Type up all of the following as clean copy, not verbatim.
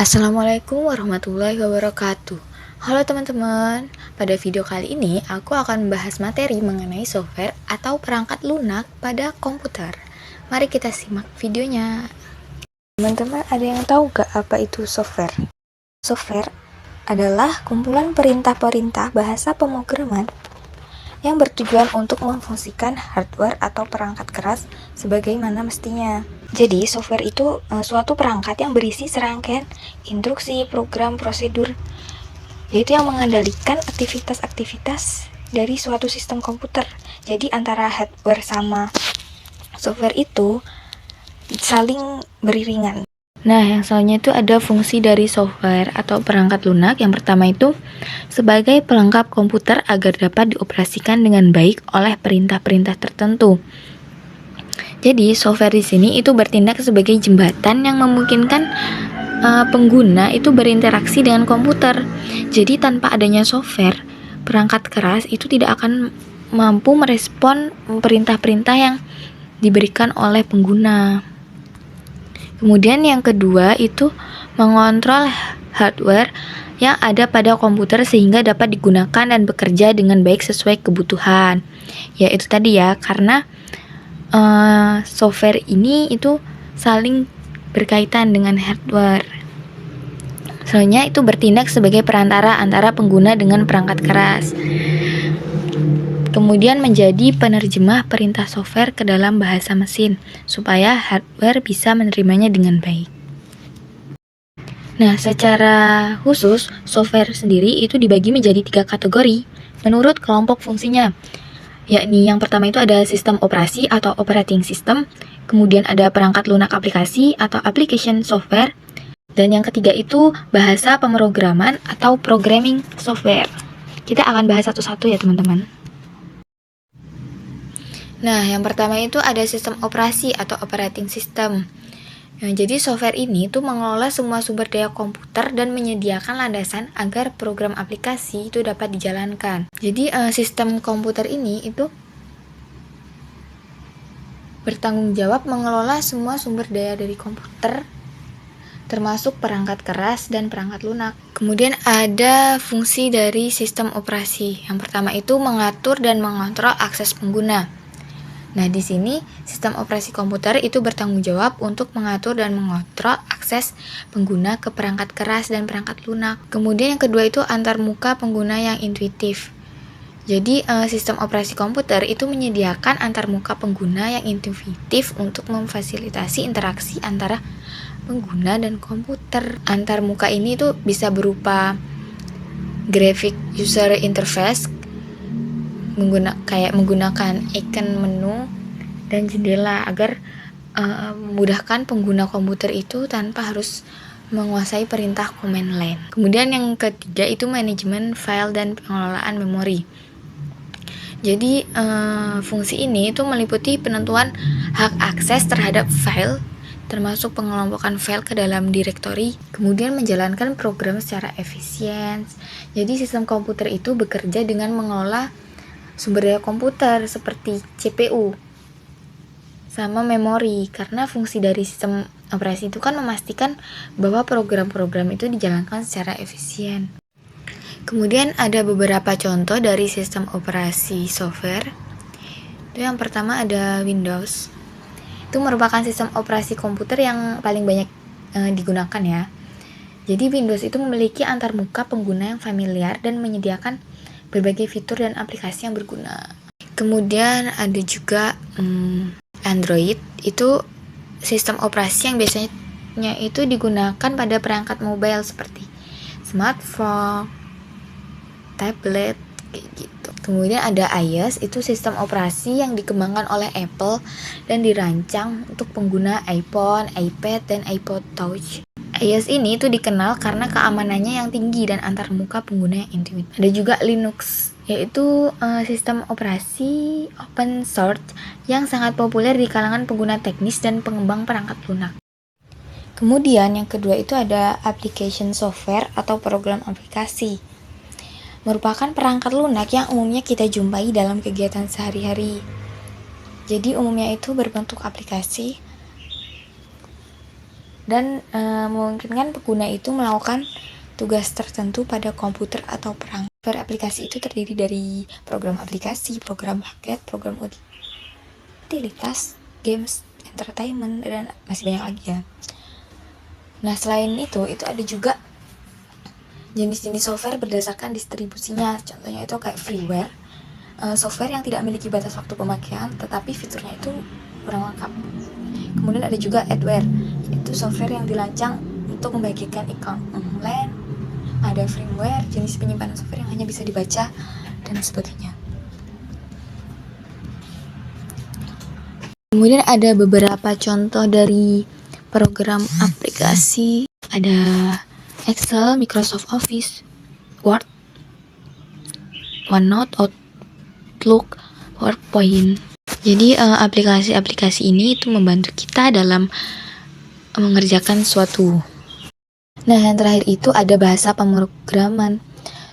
Assalamualaikum warahmatullahi wabarakatuh. Halo teman-teman, pada video kali ini aku akan membahas materi mengenai software atau perangkat lunak pada komputer. Mari kita simak videonya. Teman-teman, ada yang tahu gak apa itu software? Software adalah kumpulan perintah-perintah bahasa pemrograman yang bertujuan untuk memfungsikan hardware atau perangkat keras sebagaimana mestinya. Jadi, software itu suatu perangkat yang berisi serangkaian instruksi, program, prosedur, yaitu yang mengendalikan aktivitas-aktivitas dari suatu sistem komputer. Jadi, antara hardware sama software itu saling beriringan. Nah, yang selanjutnya itu ada fungsi dari software atau perangkat lunak. Yang pertama itu sebagai pelengkap komputer agar dapat dioperasikan dengan baik oleh perintah-perintah tertentu. Jadi, software di sini itu bertindak sebagai jembatan yang memungkinkan pengguna itu berinteraksi dengan komputer. Jadi, tanpa adanya software, perangkat keras itu tidak akan mampu merespon perintah-perintah yang diberikan oleh pengguna. Kemudian yang kedua itu mengontrol hardware yang ada pada komputer sehingga dapat digunakan dan bekerja dengan baik sesuai kebutuhan. Ya itu tadi ya, karena software ini itu saling berkaitan dengan hardware. Selanjutnya itu bertindak sebagai perantara antara pengguna dengan perangkat keras. Kemudian menjadi penerjemah perintah software ke dalam bahasa mesin, supaya hardware bisa menerimanya dengan baik. Nah, secara khusus, software sendiri itu dibagi menjadi 3 kategori menurut kelompok fungsinya. Yakni yang pertama itu ada sistem operasi atau operating system, kemudian ada perangkat lunak aplikasi atau application software, dan yang ketiga itu bahasa pemrograman atau programming software. Kita akan bahas satu-satu ya teman-teman. Nah, yang pertama itu ada sistem operasi atau operating system. Nah, jadi software ini tuh mengelola semua sumber daya komputer dan menyediakan landasan agar program aplikasi itu dapat dijalankan. Jadi sistem komputer ini itu bertanggung jawab mengelola semua sumber daya dari komputer, termasuk perangkat keras dan perangkat lunak. Kemudian ada fungsi dari sistem operasi. Yang pertama itu mengatur dan mengontrol akses pengguna. Nah, di sini sistem operasi komputer itu bertanggung jawab untuk mengatur dan mengontrol akses pengguna ke perangkat keras dan perangkat lunak. Kemudian yang kedua itu antarmuka pengguna yang intuitif. Jadi, sistem operasi komputer itu menyediakan antarmuka pengguna yang intuitif untuk memfasilitasi interaksi antara pengguna dan komputer. Antarmuka ini tuh bisa berupa graphic user interface, menggunakan icon menu dan jendela agar memudahkan pengguna komputer itu tanpa harus menguasai perintah command line. Kemudian yang ketiga itu manajemen file dan pengelolaan memori. Jadi fungsi ini itu meliputi penentuan hak akses terhadap file, termasuk pengelompokan file ke dalam direktori, kemudian menjalankan program secara efisien. Jadi sistem komputer itu bekerja dengan mengelola sumber daya komputer seperti CPU sama memori, karena fungsi dari sistem operasi itu kan memastikan bahwa program-program itu dijalankan secara efisien. Kemudian ada beberapa contoh dari sistem operasi software. Itu yang pertama ada Windows. Itu merupakan sistem operasi komputer yang paling banyak digunakan ya. Jadi Windows itu memiliki antarmuka pengguna yang familiar dan menyediakan berbagai fitur dan aplikasi yang berguna. Kemudian ada juga Android, itu sistem operasi yang biasanya itu digunakan pada perangkat mobile seperti smartphone, tablet, kayak gitu. Kemudian ada iOS, itu sistem operasi yang dikembangkan oleh Apple dan dirancang untuk pengguna iPhone, iPad, dan iPod Touch. iOS ini tuh dikenal karena keamanannya yang tinggi dan antarmuka pengguna yang intuitif. Ada juga Linux, yaitu sistem operasi open source yang sangat populer di kalangan pengguna teknis dan pengembang perangkat lunak. Kemudian yang kedua itu ada application software atau program aplikasi. Merupakan perangkat lunak yang umumnya kita jumpai dalam kegiatan sehari-hari. Jadi umumnya itu berbentuk aplikasi dan memungkinkan pengguna itu melakukan tugas tertentu pada komputer atau perangkat. Software aplikasi itu terdiri dari program aplikasi, program paket, program utilitas, games, entertainment, dan masih banyak lagi ya. Nah, selain itu ada juga jenis-jenis software berdasarkan distribusinya. Contohnya itu kayak freeware, software yang tidak memiliki batas waktu pemakaian, tetapi fiturnya itu kurang lengkap. Kemudian ada juga adware, itu software yang dirancang untuk membagikan iklan online. Ada firmware, jenis penyimpanan software yang hanya bisa dibaca, dan sebagainya. Kemudian ada beberapa contoh dari program aplikasi. Ada Excel, Microsoft Office, Word, OneNote, Outlook, PowerPoint. Jadi aplikasi-aplikasi ini itu membantu kita dalam mengerjakan suatu. Nah, yang terakhir itu ada bahasa pemrograman.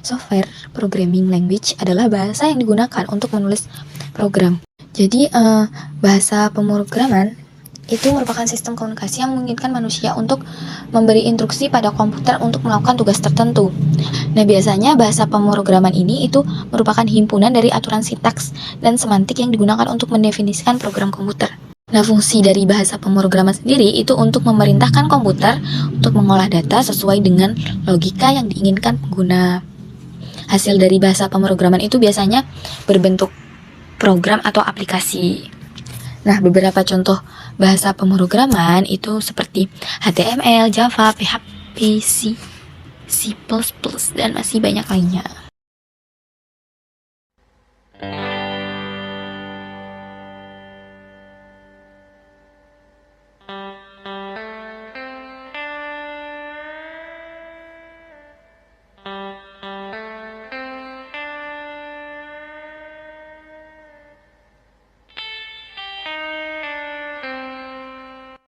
Software programming language adalah bahasa yang digunakan untuk menulis program. Jadi bahasa pemrograman itu merupakan sistem komunikasi yang memungkinkan manusia untuk memberi instruksi pada komputer untuk melakukan tugas tertentu. Nah, biasanya bahasa pemrograman ini itu merupakan himpunan dari aturan sintaks dan semantik yang digunakan untuk mendefinisikan program komputer. Nah, fungsi dari bahasa pemrograman sendiri itu untuk memerintahkan komputer untuk mengolah data sesuai dengan logika yang diinginkan pengguna. Hasil dari bahasa pemrograman itu biasanya berbentuk program atau aplikasi. Nah, beberapa contoh bahasa pemrograman itu seperti HTML, Java, PHP, C++, dan masih banyak lainnya.